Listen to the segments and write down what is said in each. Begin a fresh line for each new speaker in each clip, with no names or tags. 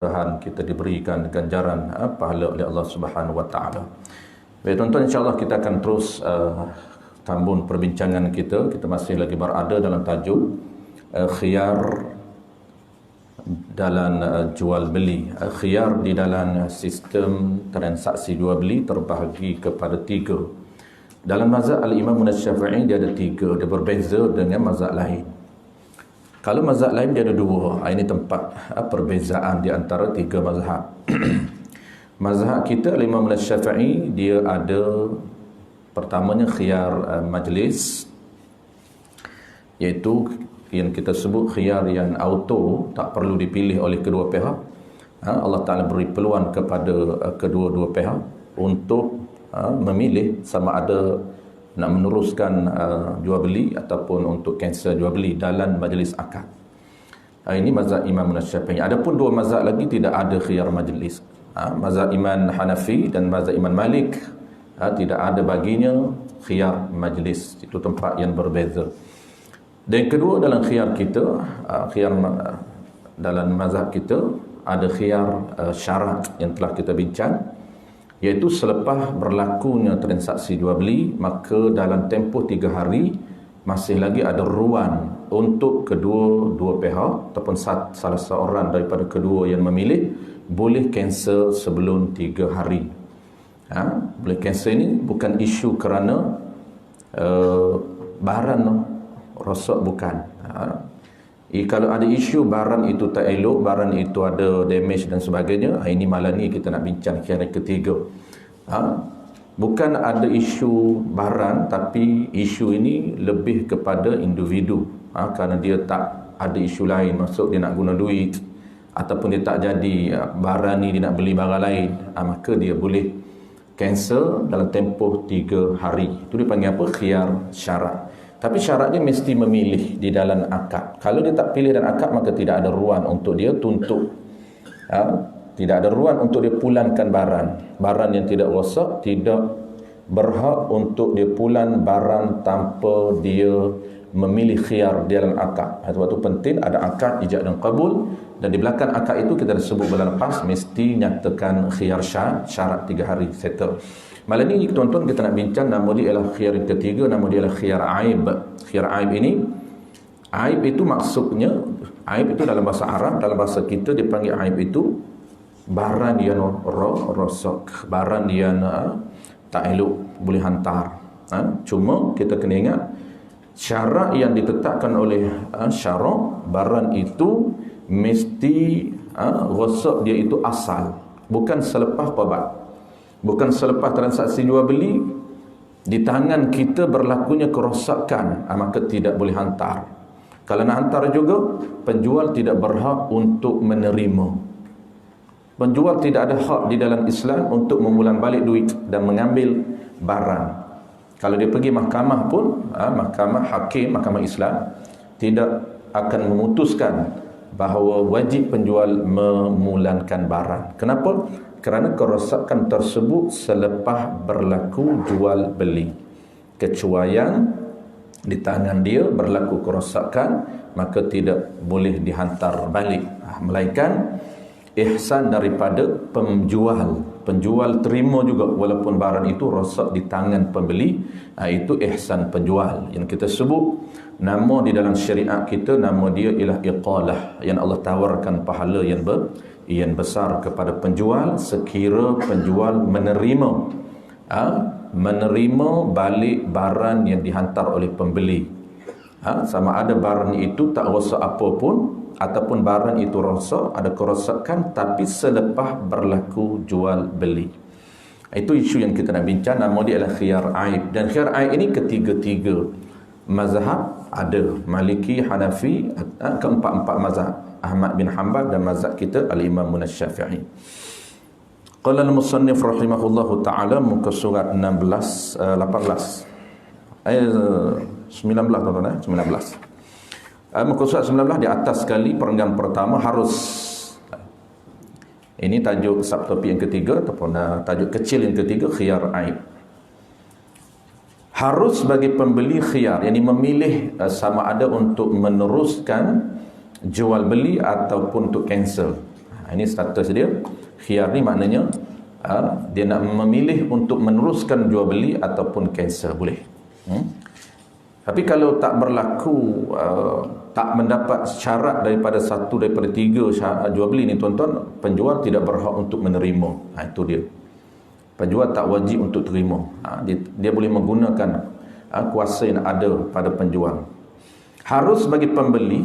kita diberikan ganjaran pahala oleh Allah Subhanahu wa taala. Baik tuan-tuan, insya-Allah kita akan terus sambung perbincangan kita. Kita masih lagi berada dalam tajuk khiyar dalam jual beli. Khiyar di dalam sistem transaksi jual beli terbahagi kepada tiga. Dalam mazhab al-Imam Asy-Syafi'i dia ada tiga, dia berbeza dengan mazhab lain. Kalau mazhab lain dia ada dua. Ini tempat perbezaan di antara tiga mazhab. Mazhab kita al-Imam Asy-Syafi'i dia ada pertamanya khiyar majlis, iaitu yang kita sebut khiyar yang auto, tak perlu dipilih oleh kedua pihak. Allah Ta'ala beri peluang kepada kedua-dua pihak untuk memilih sama ada nak meneruskan jual beli ataupun untuk cancel jual beli dalam majlis akad. Ini mazhab Imam Asy-Syafi'i. Adapun dua mazhab lagi tidak ada khiyar majlis. Mazhab Imam Hanafi dan mazhab Imam Malik tidak ada baginya khiyar majlis. Itu tempat yang berbeza. Dan kedua dalam khiyar kita, dalam mazhab kita ada khiyar syarat yang telah kita bincang, iaitu selepas berlakunya transaksi jual beli, maka dalam tempoh 3 hari masih lagi ada ruang untuk kedua-dua pihak ataupun salah seorang daripada kedua yang memilih boleh cancel sebelum 3 hari. Boleh cancel ini bukan isu kerana barang rosak, bukan. Kalau ada isu barang itu tak elok, barang itu ada damage dan sebagainya, ini malam ni kita nak bincang khiyar ketiga. Bukan ada isu barang, tapi isu ini lebih kepada individu. Kerana dia tak ada isu lain, maksud dia nak guna duit ataupun dia tak jadi barang ni, dia nak beli barang lain, maka dia boleh cancel dalam tempoh 3 hari. Itu dipanggil apa? Khiyar syarat. Tapi syaratnya mesti memilih di dalam akad. Kalau dia tak pilih dalam akad, maka tidak ada ruang untuk dia tuntut. Tidak ada ruang untuk dia pulangkan barang. Barang yang tidak rosak tidak berhak untuk dia pulang barang tanpa dia memilih khiyar di dalam akad. Sebab itu penting ada akad ijab dan qabul, dan di belakang akad itu kita dah sebut bulan lepas mesti nyatakan khiyar syarat 3 hari settle. Malam ni tuan-tuan kita nak bincang, nama dia ialah khiyar yang ketiga, nama dia ialah khiyar aib. Khiyar aib ini, aib itu maksudnya, aib itu dalam bahasa Arab, dalam bahasa kita dipanggil aib itu barang yang rosak, barang yang tak elok boleh hantar. Cuma kita kena ingat syarat yang ditetapkan oleh syarak, barang itu mesti rosak dia itu asal, bukan selepas qabat. Bukan selepas transaksi jual beli di tangan kita berlakunya kerosakan, maka tidak boleh hantar. Kalau nak hantar juga, penjual tidak berhak untuk menerima. Penjual tidak ada hak di dalam Islam untuk mengulang balik duit dan mengambil barang. Kalau dia pergi mahkamah pun, mahkamah hakim, mahkamah Islam tidak akan memutuskan bahawa wajib penjual memulangkan barang. Kenapa? Kerana kerosakan tersebut selepas berlaku jual beli. Kecuaian di tangan dia berlaku kerosakan, maka tidak boleh dihantar balik. Melainkan ihsan daripada penjual. Penjual terima juga walaupun barang itu rosak di tangan pembeli. Itu ihsan penjual. Yang kita sebut nama di dalam syariat kita, nama dia ialah iqalah, yang Allah tawarkan pahala yang besar kepada penjual sekira penjual menerima balik barang yang dihantar oleh pembeli. Sama ada barang itu tak rosak apa pun ataupun barang itu rosak, ada kerosakan tapi selepas berlaku jual beli. Itu isu yang kita nak bincang, nama dia adalah khiyar aib. Dan khiyar aib ini ketiga-tiga mazhab ada, Maliki, Hanafi, keempat-empat mazhab, Ahmad bin Hanbal dan mazhab kita al-Imam Asy-Syafi'i. Qala al-musannif rahimahullahu ta'ala, muka surat 18 ayat 19 tuan-tuan, 19. Muka surat 19 di atas sekali perenggan pertama harus. Ini tajuk subtopik yang ketiga ataupun tajuk kecil yang ketiga, khiyar aib. Harus bagi pembeli khiyar, yang memilih sama ada untuk meneruskan jual beli ataupun untuk cancel. Ini status dia. Khiyar ni maknanya dia nak memilih untuk meneruskan jual beli ataupun cancel, boleh. Tapi kalau tak berlaku, tak mendapat syarat daripada satu daripada tiga syarat jual beli ni tuan-tuan, penjual tidak berhak untuk menerima. Itu dia. Penjual tak wajib untuk terima. Dia boleh menggunakan kuasa yang ada pada penjual. Harus bagi pembeli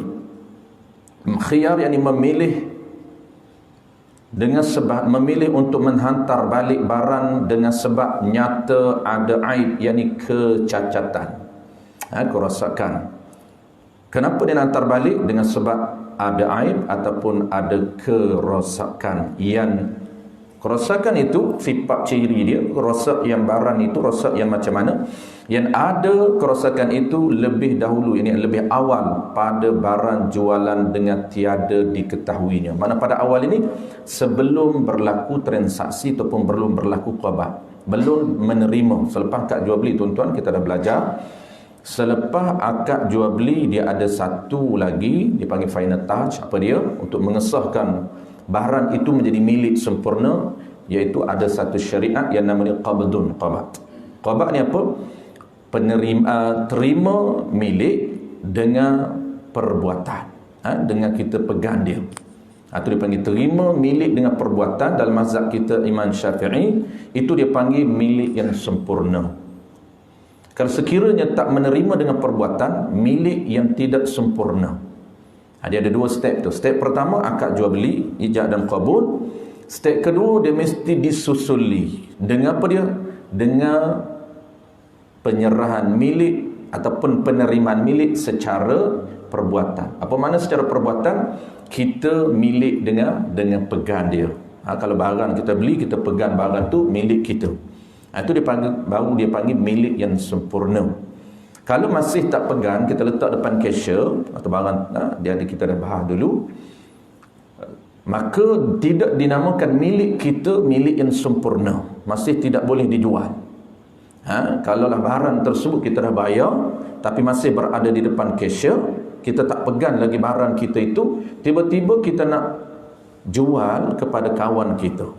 khiyar, yang memilih dengan sebab memilih untuk menghantar balik barang dengan sebab nyata ada aib, yakni kecacatan, kerosakan. Kenapa dia nak hantar balik? Dengan sebab ada aib ataupun ada kerosakan. Yang kerosakan itu sifat ciri dia, rosak yang barang itu rosak yang macam mana? Yang ada kerosakan itu lebih dahulu, ini lebih awal pada barang jualan dengan tiada diketahuinya. Mana pada awal ini sebelum berlaku transaksi ataupun belum berlaku qabah, belum menerima. Selepas akad jual beli tuan-tuan, kita dah belajar, selepas akad jual beli dia ada satu lagi dipanggil final touch. Apa dia? Untuk mengesahkan barang itu menjadi milik sempurna, iaitu ada satu syariat yang namanya qabdun, qabat. Qabat ni apa? Terima milik dengan perbuatan, dengan kita pegang dia. Itu dia panggil terima milik dengan perbuatan. Dalam mazhab kita Imam Syafi'i, itu dia panggil milik yang sempurna. Kalau sekiranya tak menerima dengan perbuatan, milik yang tidak sempurna. Dia ada dua step tu. Step pertama akad jual beli, ijab dan qabul. Step kedua dia mesti disusuli dengan apa dia? Dengan penyerahan milik ataupun penerimaan milik secara perbuatan. Apa makna secara perbuatan? Kita milik dengan pegang dia. Kalau barang kita beli, kita pegang barang tu milik kita. Itu baru dia panggil milik yang sempurna. Kalau masih tak pegang, kita letak depan cashier atau barang kita dah bahas dulu, maka tidak dinamakan milik kita milik yang sempurna, masih tidak boleh dijual. Kalaulah barang tersebut kita dah bayar tapi masih berada di depan cashier, kita tak pegang lagi barang kita itu, tiba-tiba kita nak jual kepada kawan kita,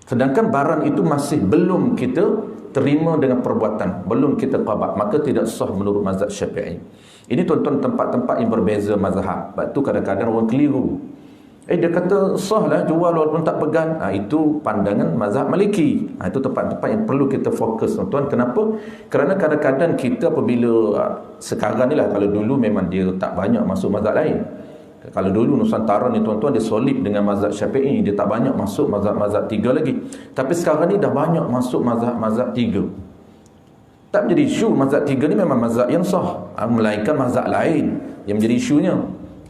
sedangkan barang itu masih belum kita terima dengan perbuatan, belum kita qabat, maka tidak sah menurut mazhab Syafi'i. Ini tuan-tuan tempat-tempat yang berbeza mazhab. Sebab tu kadang-kadang orang keliru. Dia kata sah lah jual walaupun tak pegang. Itu pandangan mazhab Maliki. Itu tempat-tempat yang perlu kita fokus tuan-tuan. Kenapa? Kerana kadang-kadang kita apabila sekarang ni lah, kalau dulu memang dia tak banyak masuk mazhab lain. Kalau dulu Nusantara ni tuan-tuan dia solid dengan mazhab Syafi'i, dia tak banyak masuk mazhab-mazhab tiga lagi. Tapi sekarang ni dah banyak masuk mazhab-mazhab tiga. Tak menjadi isu mazhab tiga ni memang mazhab yang sah, melainkan mazhab lain yang menjadi isunya.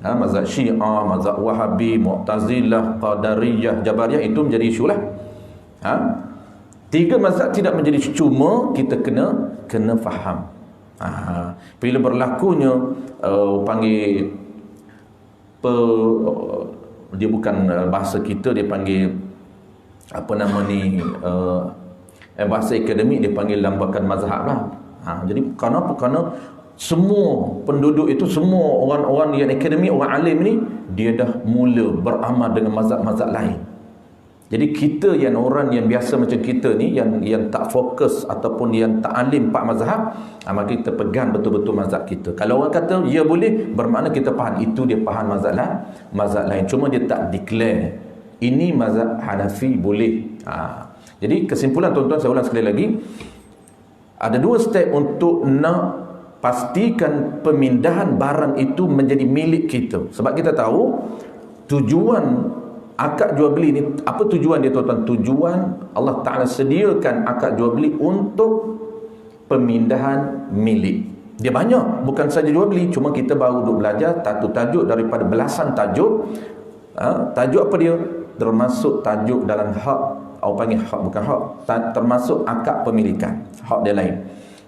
Mazhab Syiah, mazhab Wahabi, Mu'tazilah, Qadariyah, Jabariyah, itu menjadi isu lah. Tiga mazhab tidak menjadi isu, cuma kita kena faham. Bila berlakunya panggil dia bukan bahasa kita, dia panggil apa nama ni, bahasa akademik dia panggil lambakan mazhab lah. Jadi kenapa? Kerana semua penduduk itu, semua orang-orang yang akademik, orang alim ni, dia dah mula beramal dengan mazhab-mazhab lain. Jadi kita yang orang yang biasa macam kita ni, yang tak fokus ataupun yang tak alim 4 mazhab, maka kita pegang betul-betul mazhab kita. Kalau orang kata ya boleh, bermakna kita faham itu dia faham mazhab lain, cuma dia tak declare ini mazhab Hanafi boleh. Jadi kesimpulan tuan-tuan, saya ulang sekali lagi, ada 2 step untuk nak pastikan pemindahan barang itu menjadi milik kita. Sebab kita tahu tujuan akad jual beli ni, apa tujuan dia tuan-tuan? Tujuan Allah Ta'ala sediakan akad jual beli untuk pemindahan milik. Dia banyak, bukan saja jual beli, cuma kita baru duk belajar tajuk daripada belasan tajuk. Tajuk apa dia? Termasuk tajuk dalam hak, orang panggil hak, bukan hak, termasuk akad pemilikan, hak dia lain.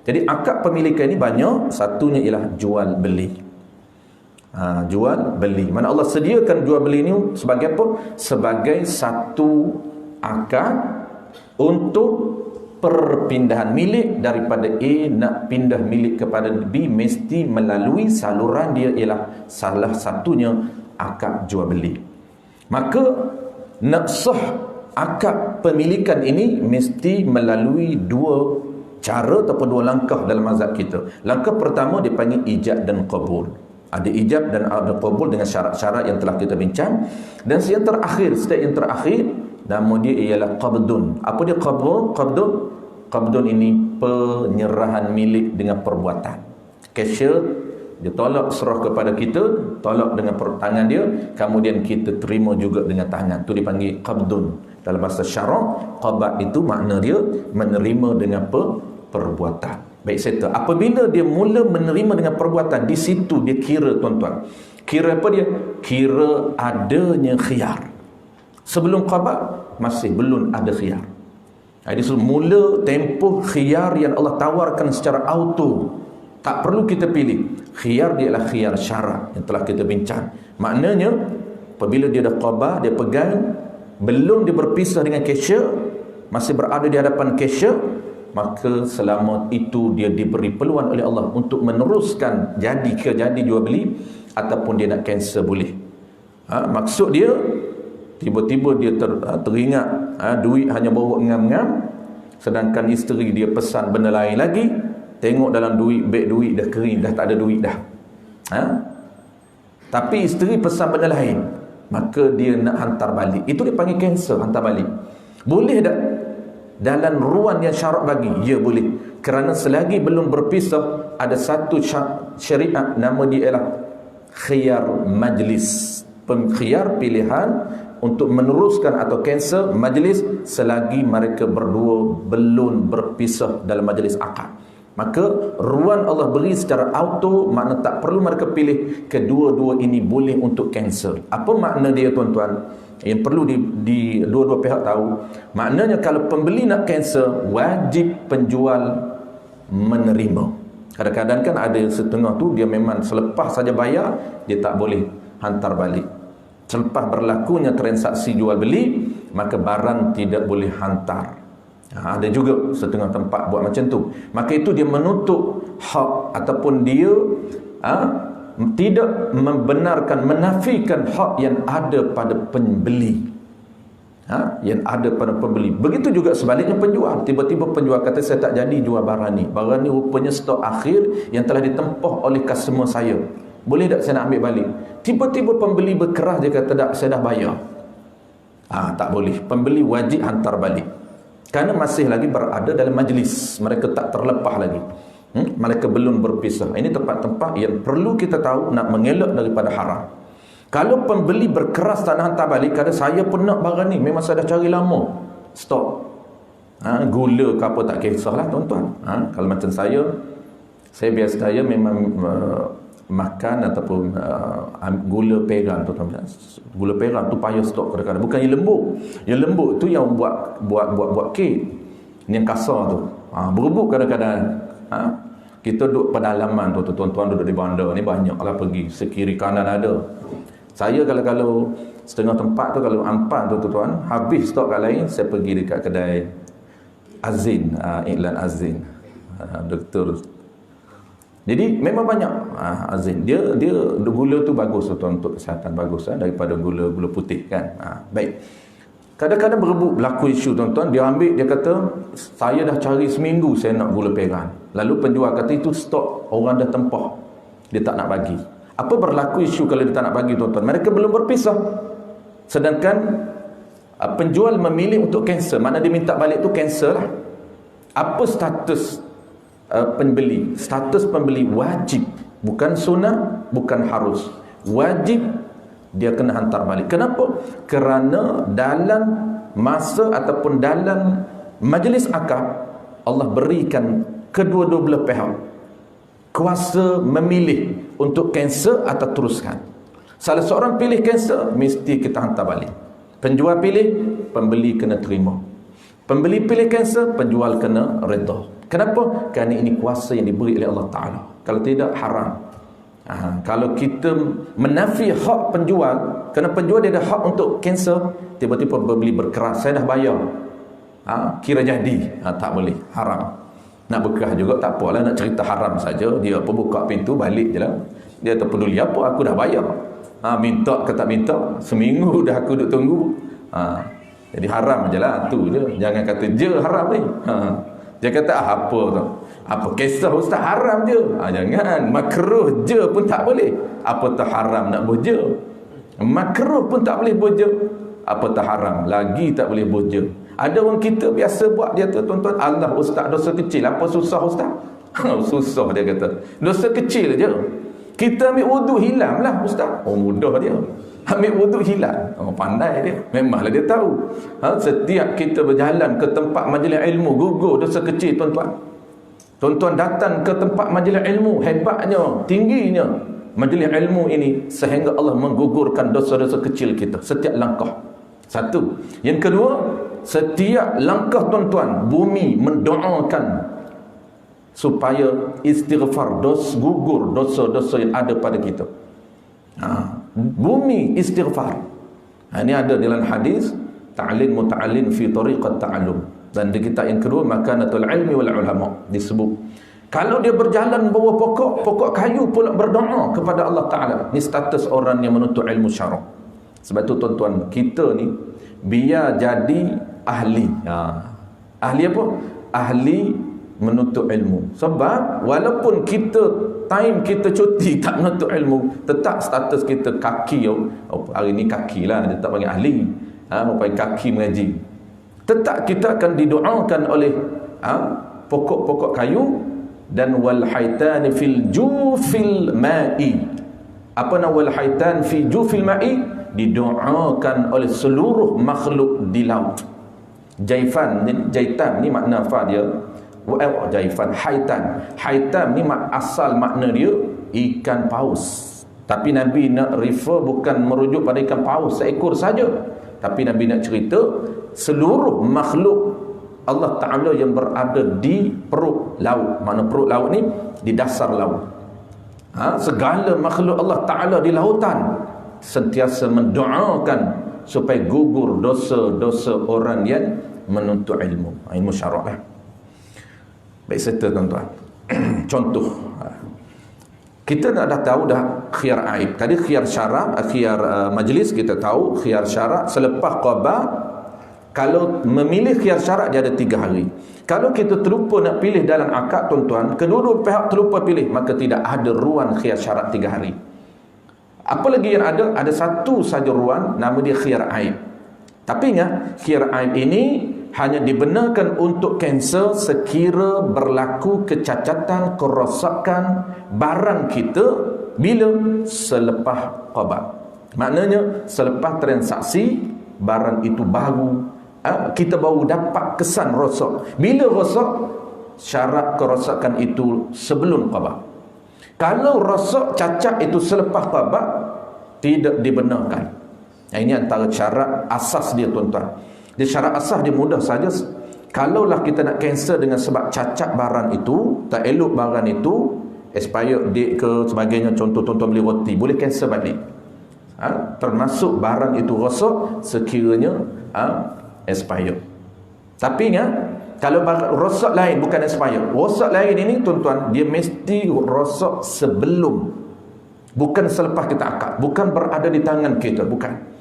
Jadi akad pemilikan ini banyak, satunya ialah jual beli. Jual beli. Mana Allah sediakan jual beli ini sebagai apa? Sebagai satu akad untuk perpindahan milik daripada A nak pindah milik kepada B, mesti melalui saluran dia, ialah salah satunya akad jual beli. Maka nak sah akad pemilikan ini mesti melalui dua cara ataupun dua langkah dalam mazhab kita. Langkah pertama dipanggil ijab dan qabul. Ada ijab dan ada qabul dengan syarat-syarat yang telah kita bincang. Dan yang terakhir, step yang terakhir, nama dia ialah qabdun. Apa dia qabdun? Qabdun ini penyerahan milik dengan perbuatan. Cashier dia tolak serah kepada kita, tolak dengan tangan dia, kemudian kita terima juga dengan tangan. Itu dipanggil qabdun. Dalam bahasa syarak, qabad itu makna dia menerima dengan perbuatan. Baik, settle. Apabila dia mula menerima dengan perbuatan, di situ dia kira, tuan-tuan. Kira apa dia? Kira adanya khiyar. Sebelum qabad masih belum ada khiyar. Jadi mula tempoh khiyar yang Allah tawarkan secara auto. Tak perlu kita pilih. Khiyar dia adalah khiyar syarak yang telah kita bincang. Maknanya apabila dia dah qabah, dia pegang, belum dia berpisah dengan cashier, masih berada di hadapan cashier, maka selama itu dia diberi peluang oleh Allah untuk meneruskan jadi jual beli ataupun dia nak cancel boleh. Maksud dia tiba-tiba dia teringat duit hanya bawa ngam-ngam, sedangkan isteri dia pesan benda lain lagi. Tengok dalam beg duit dah kering, dah tak ada duit dah. Tapi isteri pesan benda lain, maka dia nak hantar balik. Itu dipanggil cancel, hantar balik. Boleh tak dalam ruang yang syarak bagi? Ya, boleh. Kerana selagi belum berpisah, ada satu syariat, nama dia ialah khiyar majlis. Khiyar pilihan untuk meneruskan atau cancel majlis selagi mereka berdua belum berpisah dalam majlis akad. Maka ruang Allah beri secara auto, makna tak perlu mereka pilih. Kedua-dua ini boleh untuk cancel. Apa makna dia, tuan-tuan? Yang perlu di dua-dua pihak tahu. Maknanya kalau pembeli nak cancel, wajib penjual menerima. Kadang-kadang kan ada setengah tu dia memang selepas saja bayar, dia tak boleh hantar balik. Selepas berlakunya transaksi jual beli, maka barang tidak boleh hantar. Ada juga setengah tempat buat macam tu. Maka itu dia menutup hak ataupun dia tidak membenarkan, menafikan hak yang ada pada pembeli. Yang ada pada pembeli. Begitu juga sebaliknya penjual. Tiba-tiba penjual kata, saya tak jadi jual barang ni. Barang ni rupanya stok akhir yang telah ditempah oleh customer saya. Boleh tak saya nak ambil balik? Tiba-tiba pembeli berkeras, dia kata, tak, saya dah bayar. Tak boleh. Pembeli wajib hantar balik. Kerana masih lagi berada dalam majlis. Mereka tak terlepas lagi. Mereka belum berpisah. Ini tempat-tempat yang perlu kita tahu nak mengelak daripada haram. Kalau pembeli berkeras tak nak hantar balik, kata saya pun nak barang ni, memang saya dah cari lama, stop. Gula ke apa tak kisahlah, tuan-tuan. Kalau macam saya biasa memang makan ataupun gula perang, tuan-tuan. Gula perang tu payah stok kadang-kadang. Bukan yang lembut. Yang lembut tu yang buat kek. Yang kasar tu. Berebut kadang-kadang. Kita duduk pedalaman tu, tuan-tuan duduk di bandar ni banyaklah pergi, sekiri kanan ada. Saya kalau setengah tempat tu, kalau ampan tu, tuan-tuan, habis stok kat lain, saya pergi dekat kedai Azin, iklan Azin, doktor. Jadi memang banyak Azin. Dia gula tu bagus, tuan, untuk kesihatan, bagus daripada gula putih kan. Baik. Kadang-kadang berebut berlaku isu, tuan-tuan. Dia ambil, dia kata, saya dah cari seminggu saya nak gula perang. Lalu penjual kata itu stok, orang dah tempah, dia tak nak bagi. Apa berlaku isu kalau dia tak nak bagi, tuan-tuan? Mereka belum berpisah. Sedangkan penjual memilih untuk cancel. Mana dia minta balik tu cancel lah. Apa status pembeli? Status pembeli wajib. Bukan sunnah, bukan harus. Wajib dia kena hantar balik. Kenapa? Kerana dalam masa ataupun dalam majlis akad, Allah berikan kedua-dua belah pihak kuasa memilih untuk cancel atau teruskan. Salah seorang pilih cancel, mesti kita hantar balik. Penjual pilih, pembeli kena terima. Pembeli pilih cancel, penjual kena redha. Kenapa? Kerana ini kuasa yang diberi oleh Allah Ta'ala. Kalau tidak, haram. Kalau kita menafi hak penjual, kerana penjual dia ada hak untuk cancel, tiba-tiba pembeli berkeras, saya dah bayar, kira jadi, tak boleh, haram. Nak berkerah juga tak apalah, nak cerita haram saja, dia buka pintu balik je lah, dia tak peduli apa, aku dah bayar. Minta ke tak minta, seminggu dah aku duk tunggu. Jadi haram je lah, tu je. Jangan kata je haram ni. Dia kata apa tu? Apa kisah ustaz haram je? Jangan, makruh je pun tak boleh. Apa tak haram nak buat je? Makruh pun tak boleh buat je. Apa tak haram? Lagi tak boleh buat je. Ada orang kita biasa buat dia tu, tuan-tuan. Allah ustaz, dosa kecil. Apa susah ustaz? Susah dia kata. Dosa kecil je. Kita ambil wuduk hilang lah ustaz. Mudah dia. Ambil wuduk hilang. Pandai dia. Memanglah dia tahu. Setiap kita berjalan ke tempat majlis ilmu, gugur dosa kecil tuan-tuan. Tuan-tuan datang ke tempat majlis ilmu, hebatnya, tingginya majlis ilmu ini sehingga Allah menggugurkan dosa-dosa kecil kita setiap langkah. Satu. Yang kedua, setiap langkah tuan-tuan, bumi mendoakan supaya istighfar, gugur dosa-dosa yang ada pada kita. Bumi istighfar. Ini ada dalam hadis ta'lin muta'allin fi tariqat ta'allum. Dan di kitab yang kedua makanatul ilmi wal ulama disebut, kalau dia berjalan bawah pokok kayu pula berdoa kepada Allah Ta'ala, ni status orang yang menuntut ilmu syarah. Sebab tu tuan-tuan, kita ni biar jadi ahli. Ahli apa? Ahli menuntut ilmu. Sebab walaupun time kita cuti tak menuntut ilmu, tetap status kita kaki. Hari ni kaki lah, dia tak panggil ahli. Panggil kaki mengaji. Tetap kita akan didoakan oleh pokok-pokok kayu. Dan wal haitan fil jufil ma'i. Apa nama wal haitan fi jufil ma'i? Didoakan oleh seluruh makhluk di laut. Jaitan ni makna fa dia. Jaifan, haitan ni asal makna dia ikan paus. Tapi Nabi nak refer bukan merujuk pada ikan paus seekor saja, tapi Nabi nak cerita seluruh makhluk Allah Ta'ala yang berada di perut laut. Mana perut laut ni? Di dasar laut. Segala makhluk Allah Ta'ala di lautan sentiasa mendoakan supaya gugur dosa-dosa orang yang menuntut ilmu syarah lah. Baik, serta tuan-tuan. Contoh, kita dah tahu dah khiyar aib. Tadi khiyar syara', khiyar majlis kita tahu, khiyar syara' selepas qada. Kalau memilih khiyar syara' dia ada 3 hari. Kalau kita terlupa nak pilih dalam akad tuan-tuan, kedua-dua pihak terlupa pilih, maka tidak ada ruan khiyar syara' 3 hari. Apa lagi yang ada? Ada satu saja ruan, nama dia khiyar aib. Tapi ingat, khiyar aib ini hanya dibenarkan untuk cancel sekira berlaku kecacatan, kerosakan barang kita bila selepas qada. Maknanya selepas transaksi barang itu baru, kita baru dapat kesan rosak. Bila rosak, syarat kerosakan itu sebelum qada. Kalau rosak cacat itu selepas qada, tidak dibenarkan. Ini antara syarat asas dia tuan-tuan. Dia syarat asas dia mudah saja. Kalaulah kita nak cancel dengan sebab cacat barang itu, tak elok barang itu, expired date ke sebagainya, contoh tuan-tuan beli roti, boleh cancel balik. Termasuk barang itu rosak sekiranya expired. Tapi ingat, kalau rosak lain bukan expired, rosak lain ini tuan-tuan, dia mesti rosak sebelum, bukan selepas kita akad, bukan berada di tangan kita, bukan.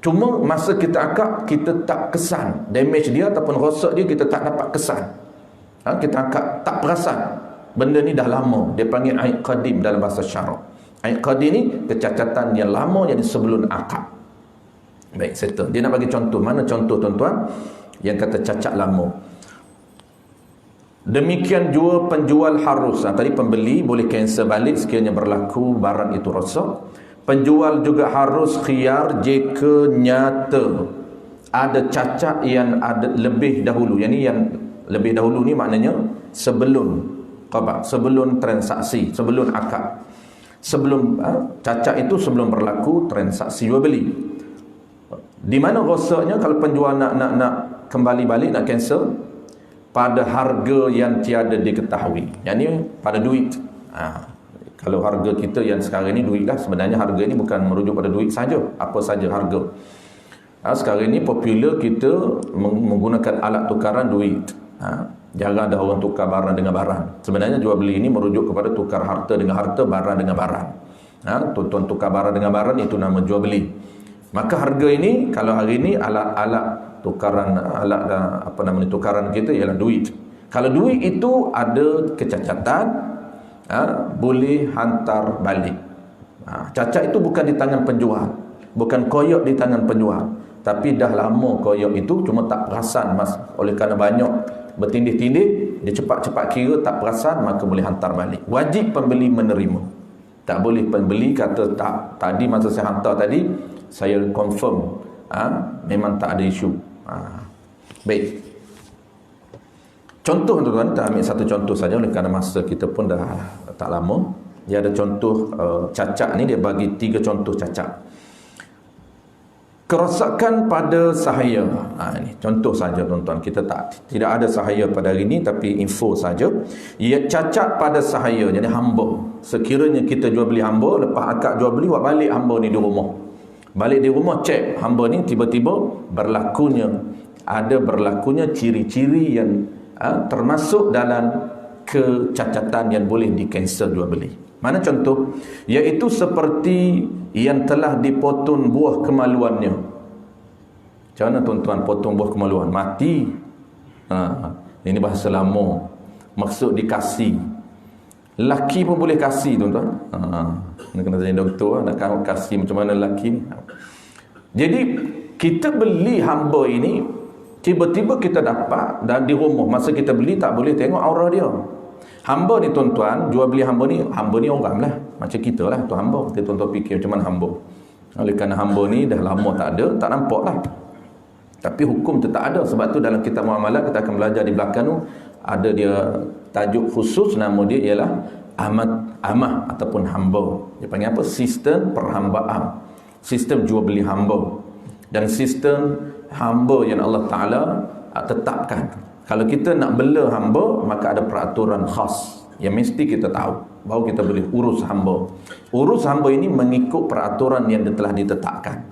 Cuma masa kita akad, kita tak kesan damage dia ataupun rosak dia, kita tak dapat kesan. Kita akad tak perasan. Benda ni dah lama. Dia panggil aib qadim dalam bahasa syarak. Aib qadim ni kecacatan yang lama, yang sebelum akad. Baik, settle. Dia nak bagi contoh. Mana contoh tuan-tuan yang kata cacat lama? Demikian juga penjual harus. Tadi pembeli boleh cancel balik sekiranya berlaku barang itu rosak. Penjual juga harus khiyar jika nyata ada cacat yang ada lebih dahulu. Yang lebih dahulu ni maknanya sebelum qada, sebelum transaksi, sebelum akad. Sebelum cacat itu sebelum berlaku transaksi jual beli. Di mana rosaknya kalau penjual nak kembali balik, nak cancel pada harga yang tiada diketahui. Yang ni pada duit. Kalau harga kita yang sekarang ni duit lah, sebenarnya harga ni bukan merujuk pada duit saja, apa saja harga. Sekarang ni popular kita menggunakan alat tukaran duit. Jarang ada orang tukar barang dengan barang. Sebenarnya jual beli ini merujuk kepada tukar harta dengan harta, barang dengan barang. Tuan-tuan tukar barang dengan barang, itu nama jual beli. Maka harga ini, kalau hari ini alat-alat tukaran, tukaran kita ialah duit. Kalau duit itu ada kecacatan, boleh hantar balik. Cacat itu bukan di tangan penjual, bukan koyok di tangan penjual, tapi dah lama koyok itu, cuma tak perasan oleh kerana banyak bertindih-tindih, dia cepat-cepat kira tak perasan, maka boleh hantar balik. Wajib pembeli menerima. Tak boleh pembeli kata tak, tadi masa saya hantar tadi saya confirm memang tak ada isu. Baik. Contoh tuan-tuan, kita ambil satu contoh saja oleh kerana masa kita pun dah tak lama. Dia ada contoh cacat ni, dia bagi 3 contoh cacat. Kerosakan pada sahaya. Ini contoh saja tuan-tuan. Kita tidak ada sahaya pada hari ini, tapi info saja. Ia cacat pada sahaya, jadi hamba. Sekiranya kita jual beli hamba, lepas akad jual beli, buat balik hamba ni di rumah. Balik di rumah, cek hamba ni tiba-tiba berlakunya ciri-ciri yang termasuk dalam kecacatan yang boleh di-cancel jual beli. Mana contoh? Iaitu seperti yang telah dipotong buah kemaluannya. Macam mana tuan-tuan potong buah kemaluan? Mati. Ini bahasa lama. Maksud dikasih. Laki pun boleh kasih tuan-tuan. Kena tanya doktor nak kasih macam mana laki. Jadi kita beli hamba ini, tiba-tiba kita dapat dan di rumah, masa kita beli tak boleh tengok aura dia. Hamba ni tuan-tuan, jual beli hamba ni orang lah, macam kita lah tu hamba. Kita tuan-tuan fikir macam mana hamba. Oleh kerana hamba ni dah lama tak ada, tak nampak lah. Tapi hukum tetap ada. Sebab tu dalam kitab muamalat kita akan belajar di belakang tu, ada dia tajuk khusus, nama dia ialah amah ataupun hamba. Dia panggil apa? Sistem perhambaan, sistem jual beli hamba, dan sistem hamba yang Allah Ta'ala tetapkan. Kalau kita nak bela hamba, maka ada peraturan khas yang mesti kita tahu bahawa kita boleh urus hamba. Urus hamba ini mengikut peraturan yang telah ditetapkan.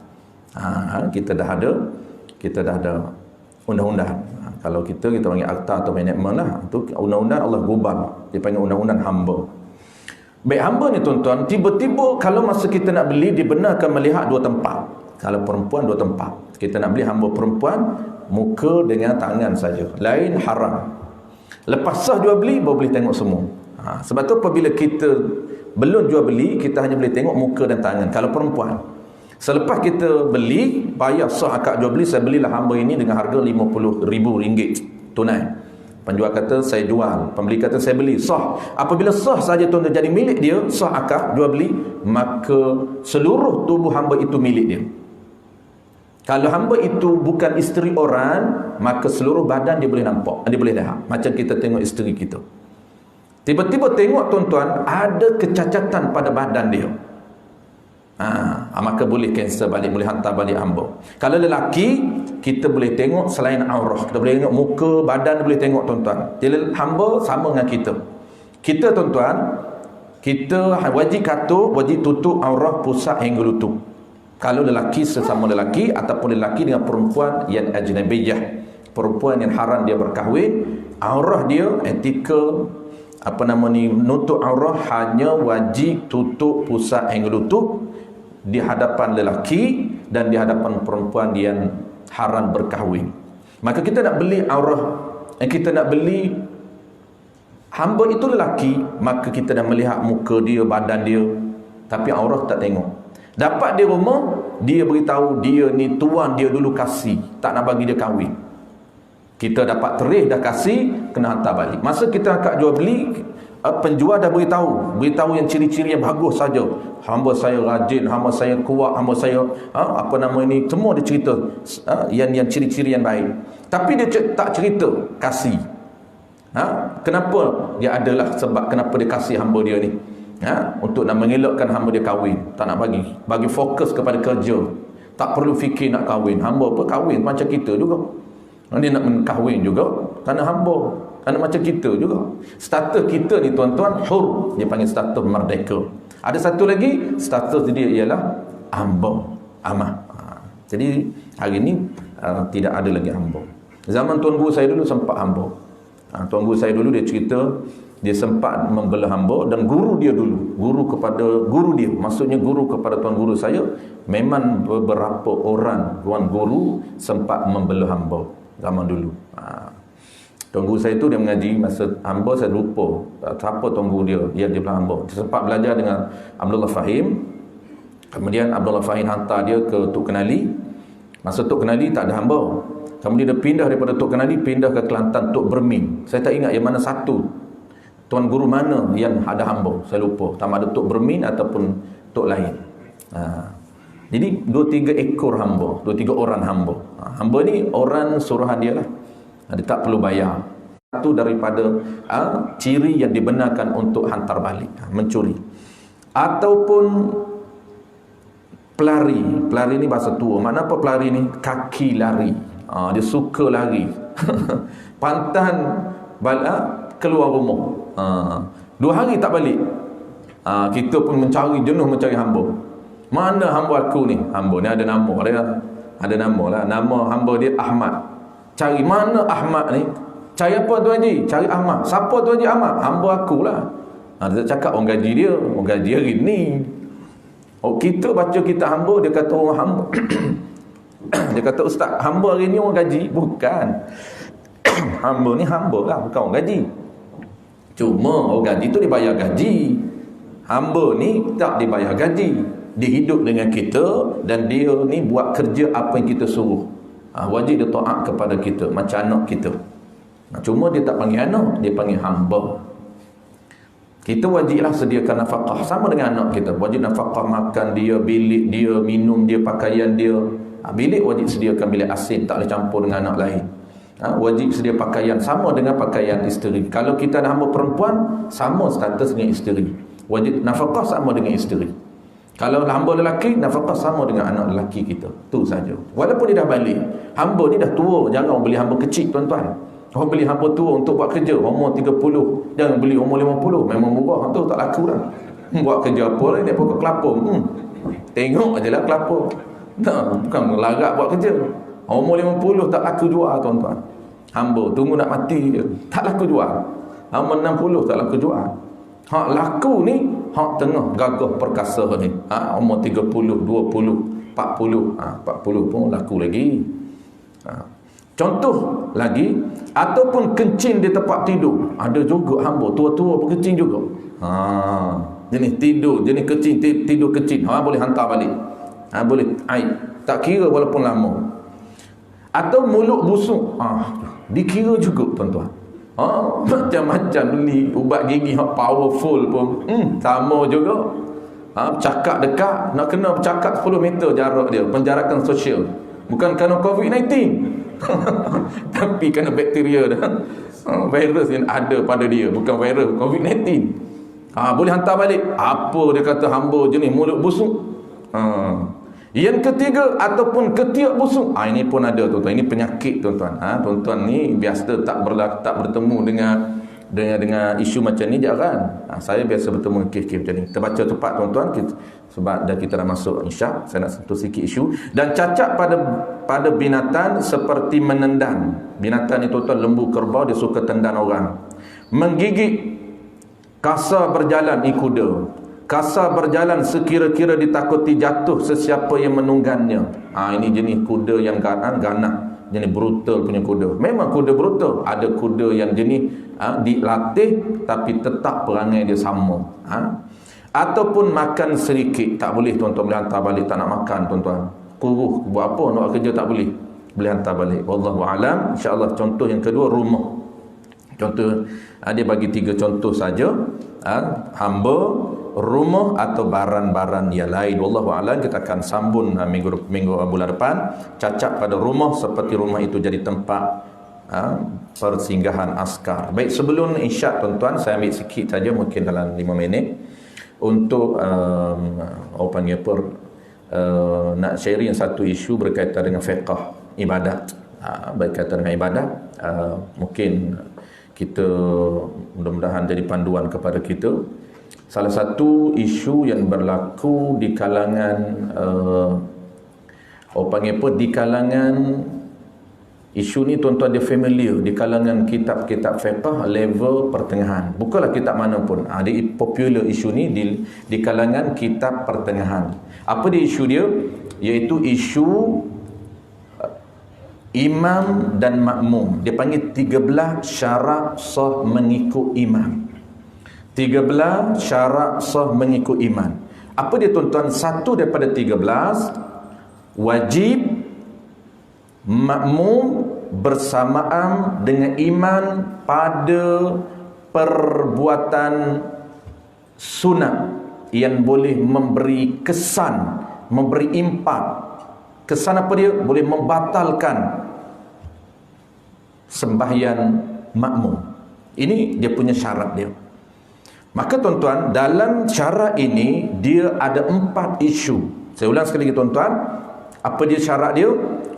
Kita dah ada undang-undang. Kalau kita panggil akta atau manajemen lah, itu undang-undang Allah gubal, dia panggil undang-undang hamba. Baik, hamba ni tuan-tuan, tiba-tiba kalau masa kita nak beli, dibenarkan melihat 2 tempat. Kalau perempuan 2 tempat. Kita nak beli hamba perempuan, muka dengan tangan saja, lain haram. Lepas sah jual beli, baru boleh tengok semua. Sebab tu apabila kita belum jual beli, kita hanya boleh tengok muka dan tangan kalau perempuan. Selepas kita beli, bayar sah akad jual beli, saya belilah hamba ini dengan harga RM50,000 tunai. Penjual kata saya jual, pembeli kata saya beli, sah. Apabila sah saja tuan-tuan jadi milik dia, sah akad jual beli, maka seluruh tubuh hamba itu milik dia. Kalau hamba itu bukan isteri orang, maka seluruh badan dia boleh nampak, dia boleh lihat. Macam kita tengok isteri kita. Tiba-tiba tengok tuan-tuan, ada kecacatan pada badan dia. Maka boleh cancel balik, boleh hantar balik hamba. Kalau lelaki, kita boleh tengok selain aurah. Kita boleh tengok muka, badan boleh tengok tuan-tuan. Jadi hamba sama dengan kita. Kita tuan-tuan, kita wajib tutup aurah pusat hingga lutut. Kalau lelaki sesama lelaki, ataupun lelaki dengan perempuan yang ajnabiyah, perempuan yang haram dia berkahwin, aurah dia, etika nutup aurah hanya wajib tutup pusat hingga lutut di hadapan lelaki dan di hadapan perempuan yang haram berkahwin. Maka kita nak beli aurah, kita nak beli hamba itu lelaki, maka kita dah melihat muka dia, badan dia, tapi aurah tak tengok. Dapat di rumah, dia beritahu dia ni tuan dia dulu kasih, tak nak bagi dia kahwin. Kita dapat terih dah kasih, kena hantar balik. Masa kita akad jual beli, penjual dah beritahu yang ciri-ciri yang bagus saja. Hamba saya rajin, hamba saya kuat, hamba saya semua dia cerita yang ciri-ciri yang baik. Tapi dia tak cerita kasih. Kenapa? Dia adalah sebab kenapa dia kasih hamba dia ni. Untuk nak mengelakkan hamba dia kahwin, tak nak bagi fokus kepada kerja, tak perlu fikir nak kahwin. Hamba apa kahwin macam kita juga, dia nak kahwin juga kerana hamba, kerana macam kita juga. Status kita ni tuan-tuan hur, dia panggil status merdeka. Ada satu lagi status dia ialah hamba, amah. Jadi hari ni tidak ada lagi hamba. Zaman tuan guru saya dulu sempat hamba. Tuan guru saya dulu dia cerita, dia sempat membelah hamba, dan guru dia dulu, guru kepada guru dia, maksudnya guru kepada tuan guru saya, memang beberapa orang tuan guru sempat membelah hamba zaman dulu. Tuan guru saya tu dia mengaji masa hamba, saya lupa siapa tuan guru dia belah hamba. Dia sempat belajar dengan Abdullah Fahim. Kemudian Abdullah Fahim hantar dia ke Tok Kenali. Masa Tok Kenali tak ada hamba. Kemudian dia pindah daripada Tok Kenali, pindah ke Kelantan, Tok Bermin. Saya tak ingat yang mana satu. Tuan guru mana yang ada hamba, saya lupa. Sama ada Tok Bermin ataupun Tok lain. Jadi 2-3 ekor hamba, 2-3 orang hamba. Hamba ni orang suruhan dia lah. Dia tak perlu bayar. Satu daripada ciri yang dibenarkan untuk hantar balik, mencuri. Ataupun pelari. Pelari ni bahasa tua. Mana apa pelari ni? Kaki lari. Dia suka lari. Pantan keluar rumah. 2 hari tak balik. Kita pun jenuh mencari hamba. Mana hamba aku ni? Hamba ni ada nama dia. Ada nama lah. Nama hamba dia Ahmad. Cari mana Ahmad ni? Cari apa Tuan Haji? Cari Ahmad. Siapa Tuan Haji Ahmad? Hamba aku lah. Dia cakap orang gaji dia. Orang gaji hari ni. Kita baca kita hamba, dia kata orang hamba. Dia kata ustaz, hamba hari ni orang gaji. Bukan. Hamba ni hamba lah, bukan orang gaji. Cuma orang gaji tu dibayar gaji. Hamba ni tak dibayar gaji. Dia hidup dengan kita, dan dia ni buat kerja apa yang kita suruh. Wajib dia taat kepada kita, macam anak kita. Cuma dia tak panggil anak, dia panggil hamba. Kita wajiblah sediakan nafkah sama dengan anak kita. Wajib nafkah makan dia, bilik dia, minum dia, pakaian dia. Bilik wajib sediakan bilik asin, tak boleh campur dengan anak lain. Wajib sedia pakaian sama dengan pakaian isteri. Kalau kita ada hamba perempuan, sama status dengan isteri. Wajib nafkah sama dengan isteri. Kalau hamba lelaki, nafkah sama dengan anak lelaki kita. Tu saja. Walaupun dia dah balik, hamba ni dah tua. Jangan beli hamba kecil tuan-tuan. Orang beli hamba tua untuk buat kerja umur 30. Jangan beli umur 50. Memang murah tu, tak laku dah. Buat kerja apa lah, dia pokok kelapa. Tengok je lah kelapa. Bukan melarat buat kerja. Umur 50 tak laku jual tuan-tuan. Hamba tunggu nak mati je, tak laku jual. Umur 60 tak laku jual. Hak laku ni hak tengah gagah perkasa ni. Umur 30, 20, 40. 40 pun laku lagi. Contoh lagi, ataupun kencing di tempat tidur. Ada juga hamba tua-tua pun kencing juga. Jenis tidur, jenis kencing, tidur kencing. Boleh hantar balik. Boleh aib. Tak kira walaupun lama. Atau mulut busuk. Dikira juga tuan-tuan. Macam-macam beli ubat gigi powerful pun sama juga. Cakap dekat, nak kena bercakap 10 meter jarak dia. Penjarakan sosial. Bukan kerana COVID-19. Tapi kerana bakteria dah. Virus yang ada pada dia, bukan virus COVID-19. Boleh hantar balik. Apa dia kata hamba jenis mulut busuk. Yang ketiga, ataupun ketiak busuk. Ini pun ada tuan-tuan. Ini penyakit tuan-tuan. Tuan-tuan ni biasa tak bertemu dengan isu macam ni jarang. Saya biasa bertemu kes-kes macam ni. Kita baca tepat tuan-tuan, sebab dah kita dah masuk insya. Saya nak sentuh sikit isu. Dan cacat pada binatang seperti menendang. Binatang ni tuan-tuan, lembu kerbau, dia suka tendang orang. Menggigit, kasar berjalan kuda. Kasar berjalan sekira-kira ditakuti jatuh sesiapa yang menunggannya. Ini jenis kuda yang ganas, jenis brutal punya kuda. Memang kuda brutal. Ada kuda yang jenis dilatih tapi tetap perangai dia sama. Ataupun makan sedikit, tak boleh tuan-tuan, boleh hantar balik. Tak nak makan tuan-tuan, kuruh, buat apa, nak kerja tak boleh, boleh hantar balik. Wallahu a'lam. InsyaAllah contoh yang kedua, rumah. Contoh, dia bagi 3 contoh saja. Hamba, rumah atau barang-barang yang lain. Wallahu a'lam. Kita akan sambung minggu bulan depan. Cacat pada rumah, seperti rumah itu jadi tempat persinggahan askar. Baik, sebelum isyak tuan-tuan, saya ambil sikit saja, mungkin dalam 5 minit untuk nak sharing satu isu berkaitan dengan fiqh ibadat. Berkaitan dengan ibadat, mungkin kita mudah-mudahan jadi panduan kepada kita. Salah satu isu yang berlaku di kalangan di kalangan Isu ni tuan-tuan dia familiar di kalangan kitab-kitab fiqh level pertengahan. Bukanlah kitab mana pun. Dia popular isu ni di kalangan kitab pertengahan. Apa dia isu dia? Iaitu isu imam dan makmum. Dia panggil 13 syarat sah mengikut imam. 13 syarat sah mengikut imam. Apa dia tuan-tuan? Satu daripada 13, wajib makmum bersamaan dengan iman pada perbuatan sunat yang boleh memberi kesan, memberi impak. Kesan apa dia? Boleh membatalkan sembahyang makmum. Ini dia punya syarat dia. Maka tuan-tuan, dalam syarat ini dia ada 4 isu. Saya ulang sekali lagi tuan-tuan. Apa dia syarat dia?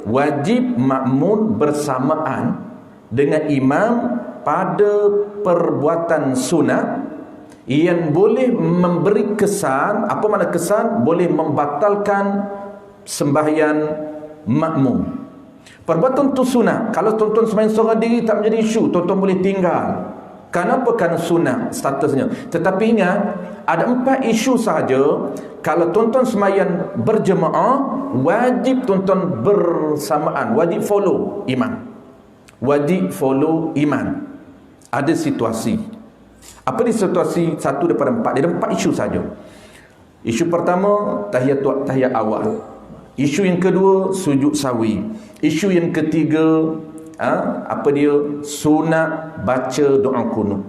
Wajib makmum bersamaan dengan imam pada perbuatan sunat yang boleh memberi kesan. Apa makna kesan? Boleh membatalkan sembahyang makmum. Perbuatan tu sunat. Kalau tuan-tuan sembahyang seorang diri tak menjadi isu, tuan-tuan boleh tinggal. Kenapa? Kerana sunat statusnya. Tetapi ingat, ada 4 isu sahaja. Kalau tuan-tuan sembahyang berjemaah, wajib tuan-tuan bersamaan, wajib follow imam. Wajib follow imam. Ada situasi. Apa dia situasi? 1 daripada 4. Dia ada 4 isu saja. Isu pertama, tahiyat awal. Isu yang kedua, sujud sawi. Isu yang ketiga, apa dia? Sunat baca doa kunut.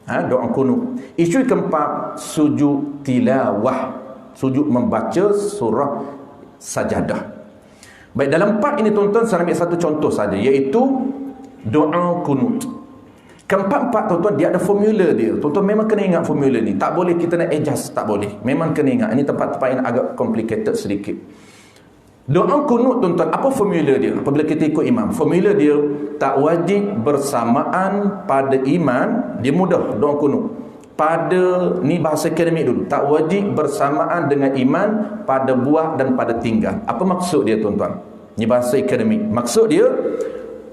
Doa kunut. Isu yang keempat, sujud tilawah. Sujud membaca surah sajadah. Baik, dalam 4 ini tuan-tuan saya ambil satu contoh saja, iaitu doa kunut. Keempat-empat tuan-tuan dia ada formula dia. Tuan-tuan memang kena ingat formula ni. Tak boleh kita nak adjust, tak boleh. Memang kena ingat. Ini tempat-tempat yang agak complicated sedikit. Doa kunut tuan-tuan, apa formula dia? Apabila kita ikut imam, formula dia tak wajib bersamaan pada iman. Dia mudah doa kunut. Pada, ni bahasa akademik dulu, tak wajib bersamaan dengan iman pada buah dan pada tinggal. Apa maksud dia tuan-tuan? Ni bahasa akademik. Maksud dia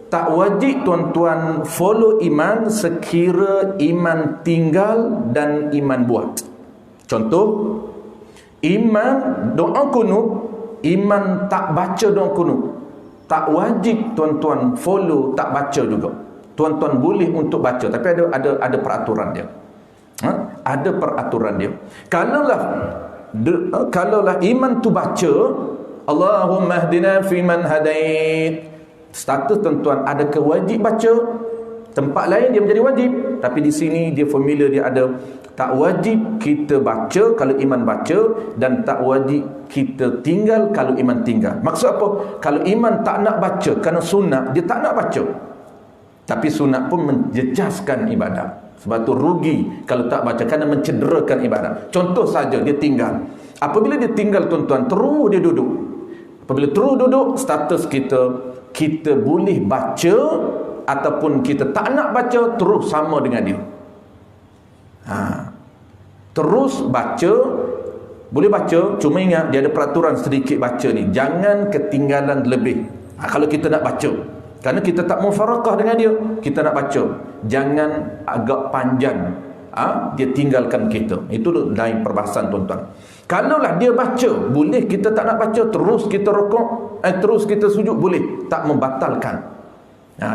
tak wajib tuan-tuan follow iman sekira iman tinggal dan iman buah. Contoh, iman doa kunut, iman tak baca doa kunut, tak wajib tuan-tuan follow, tak baca juga. Tuan-tuan boleh untuk baca, tapi ada peraturan dia. Ada peraturan dia. Kalaulah iman tu baca Allahumma hdina fiman hadait, status tuan-tuan ada kewajib baca. Tempat lain dia menjadi wajib, tapi di sini dia formula dia ada tak wajib kita baca kalau iman baca, dan tak wajib kita tinggal kalau iman tinggal. Maksud apa? Kalau iman tak nak baca kerana sunat, dia tak nak baca, tapi sunat pun menjejaskan ibadat. Sebab tu rugi kalau tak baca, kerana mencederakan ibadat. Contoh saja, dia tinggal. Apabila dia tinggal tuan-tuan, terus dia duduk. Apabila terus duduk, status kita boleh baca ataupun kita tak nak baca, terus sama dengan dia. Terus baca, boleh baca, cuma ingat dia ada peraturan sedikit baca ni. Jangan ketinggalan lebih. Kalau kita nak baca, kerana kita tak mufarakah dengan dia, kita nak baca, jangan agak panjang, dia tinggalkan kita. Itu lain perbahasan tuan-tuan. Kalaulah dia baca, boleh kita tak nak baca, terus kita rukuk, terus kita sujud, boleh, tak membatalkan.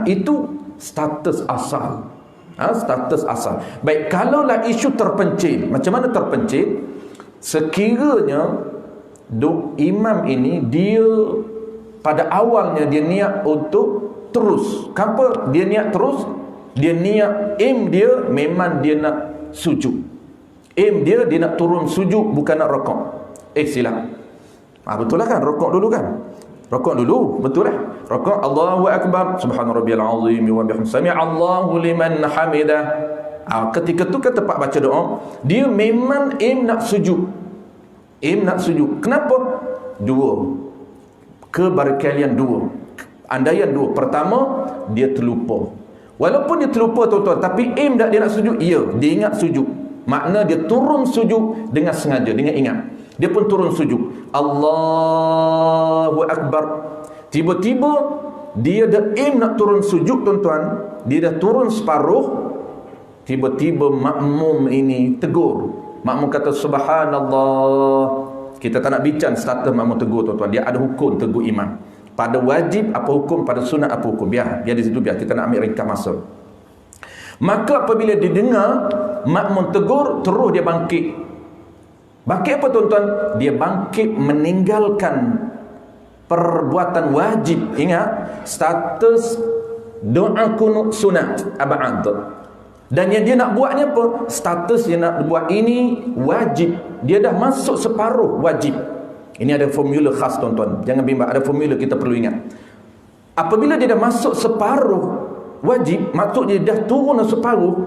Itu status asal. Status asal. Baik, kalaulah isu terpencil, macam mana terpencil? Sekiranya imam ini dia pada awalnya dia niat untuk terus. Kenapa dia niat terus? Dia niat, aim dia memang dia nak sujud. Aim dia nak turun sujud, bukan nak rokok. Silap. Betul lah kan? Rokok dulu kan? Rokok dulu, betul lah. Rokok, Allahu Akbar, Subhana Rabbiyal Azim wa bihamdihi, Sami Allahu liman hamidah. Ketika tu kan tempat baca doa, dia memang aim nak sujud. Aim nak sujud. Kenapa? Dua. Kebarkalian dua. Andaian dua. Pertama, dia terlupa. Walaupun dia terlupa tuan-tuan, tapi aim tak dia nak sujud? Ya, dia ingat sujud. Makna dia turun sujud dengan sengaja, dengan ingat. Dia pun turun sujud. Allahu Akbar. Tiba-tiba dia dah aim nak turun sujud tuan-tuan, dia dah turun separuh, tiba-tiba makmum ini tegur. Makmum kata subhanallah. Kita tak nak bincang status makmum tegur tuan-tuan, dia ada hukum tegur imam. Pada wajib apa hukum, pada sunat apa hukum, biar di situ, biar kita nak ambil ringkas masa. Maka apabila didengar makmum tegur, terus dia bangkit. Bangkit apa tuan-tuan? Dia bangkit meninggalkan perbuatan wajib. Ingat, status doa kunut sunat ab'ad. Dan yang dia nak buat ni apa? Status dia nak buat ini wajib. Dia dah masuk separuh wajib. Ini ada formula khas tuan-tuan, jangan bimbang, ada formula kita perlu ingat. Apabila dia dah masuk separuh wajib, maksud dia dah turun separuh,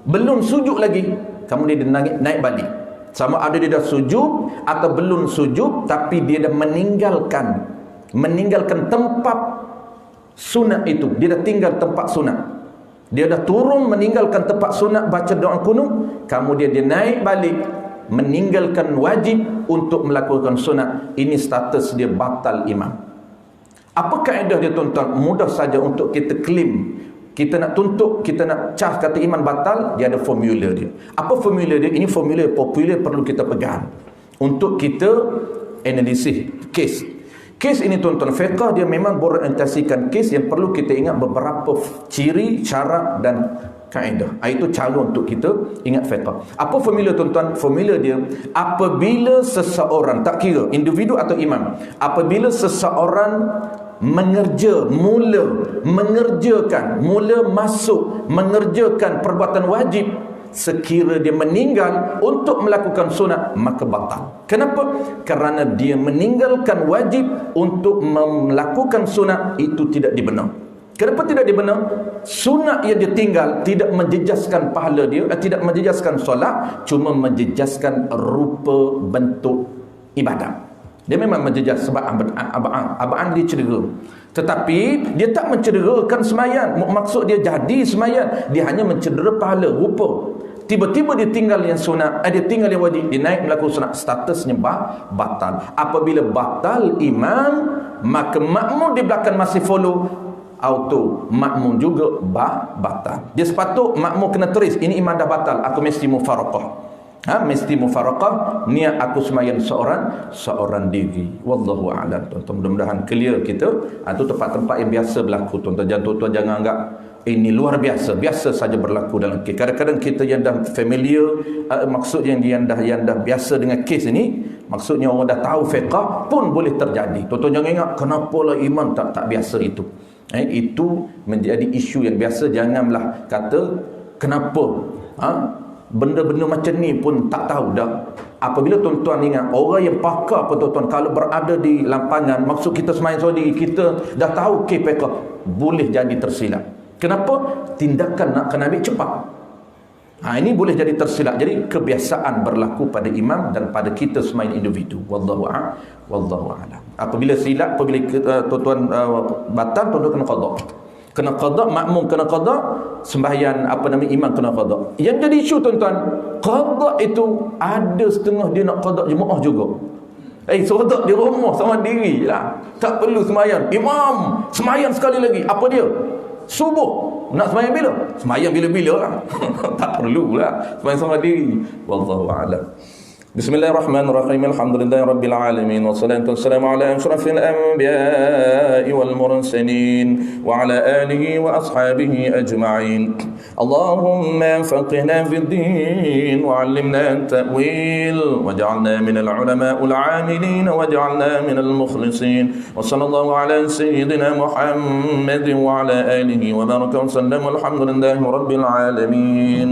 belum sujud lagi, kemudian dia naik balik. Sama ada dia dah sujud atau belum sujud, tapi dia dah meninggalkan tempat sunat itu. Dia dah tinggal tempat sunat. Dia dah turun meninggalkan tempat sunat baca doa kunut, kemudian dia naik balik meninggalkan wajib untuk melakukan sunat. Ini status dia batal imam. Apa kaedah dia tuan-tuan? Mudah saja untuk kita claim. Kita nak tuntut, kita nak cas kata iman batal, dia ada formula dia. Apa formula dia? Ini formula popular, perlu kita pegang untuk kita analisis kes. Kes ini tuan-tuan, fiqh dia memang berorientasikan kes yang perlu kita ingat beberapa ciri, syarat dan kaedah. Itu cara untuk kita ingat fiqh. Apa formula tuan-tuan? Formula dia, apabila seseorang, tak kira individu atau imam, apabila seseorang mula masuk mengerjakan perbuatan wajib, sekira dia meninggal untuk melakukan sunat, maka batal. Kenapa? Kerana dia meninggalkan wajib untuk melakukan sunat, itu tidak dibenar. Kenapa tidak dibenar? Sunat yang dia tinggal tidak menjejaskan pahala dia, tidak menjejaskan solat, cuma menjejaskan rupa bentuk ibadat. Dia memang menjejas sebab abang dia cedera, tetapi dia tak mencederakan semayan. Maksud dia jadi semayan, dia hanya mencedera pahala rupa. Tiba-tiba dia tinggal yang sunat, dia tinggal yang wajib, dia naik melakukan sunat, statusnya batal. Apabila batal imam, maka makmum di belakang masih follow, auto makmum juga batal. Dia sepatut makmum kena tulis, ini imam dah batal, aku mesti mufaraqah. Mesti mufaraqah, niat aku sembahyang seorang diri. Wallahu a'lam. Tuan-tuan, mudah-mudahan clear kita. Itu tempat-tempat yang biasa berlaku tuan-tuan. Tuan-tuan jangan anggap ini luar biasa. Biasa saja berlaku dalam kes. Kadang-kadang kita yang dah familiar, maksud yang dah biasa dengan kes ini, maksudnya orang dah tahu fiqh pun boleh terjadi. Tuan-tuan jangan ingat kenapalah iman tak biasa itu. Itu menjadi isu yang biasa. Janganlah kata kenapa benda-benda macam ni pun tak tahu dah. Apabila tuan-tuan ingat, orang yang pakar pun tuan-tuan, kalau berada di lapangan, maksud kita sembahyang seorang, kita dah tahu KPK, boleh jadi tersilap. Kenapa? Tindakan nak kena ambil cepat. Ini boleh jadi tersilap. Jadi kebiasaan berlaku pada imam dan pada kita sembahyang individu. Wallahu a'lam. Apabila silap, apabila tuan-tuan batal, tuan-tuan kena qada. Kena qada, makmum kena qada, sembahyang imam kena qada. Yang jadi isu tuan-tuan, qada itu ada setengah dia nak qada jemaah juga. Qada di rumah sama diri lah, tak perlu sembahyang. Imam sembahyang sekali lagi, apa dia? Subuh. Nak sembahyang bila? Sembahyang bila-bila lah. Tak perlu lah sembahyang sama diri. Wallahu a'lam. Bismillahirrahmanirrahim. Alhamdulillahi rabbil alamin, wassalatu wassalamu ala asyrafil anbiya'i wal mursalin wa ala alihi wa ashabihi ajma'in. Allahumma faqihna fid din wa 'allimna at-ta'wil waj'alna minal ulama'il 'amilin waj'alna minal mukhlisin. Wa sallallahu ala sayyidina Muhammadin wa ala alihi wa baraka wa sallam. Alhamdulillahi rabbil alamin.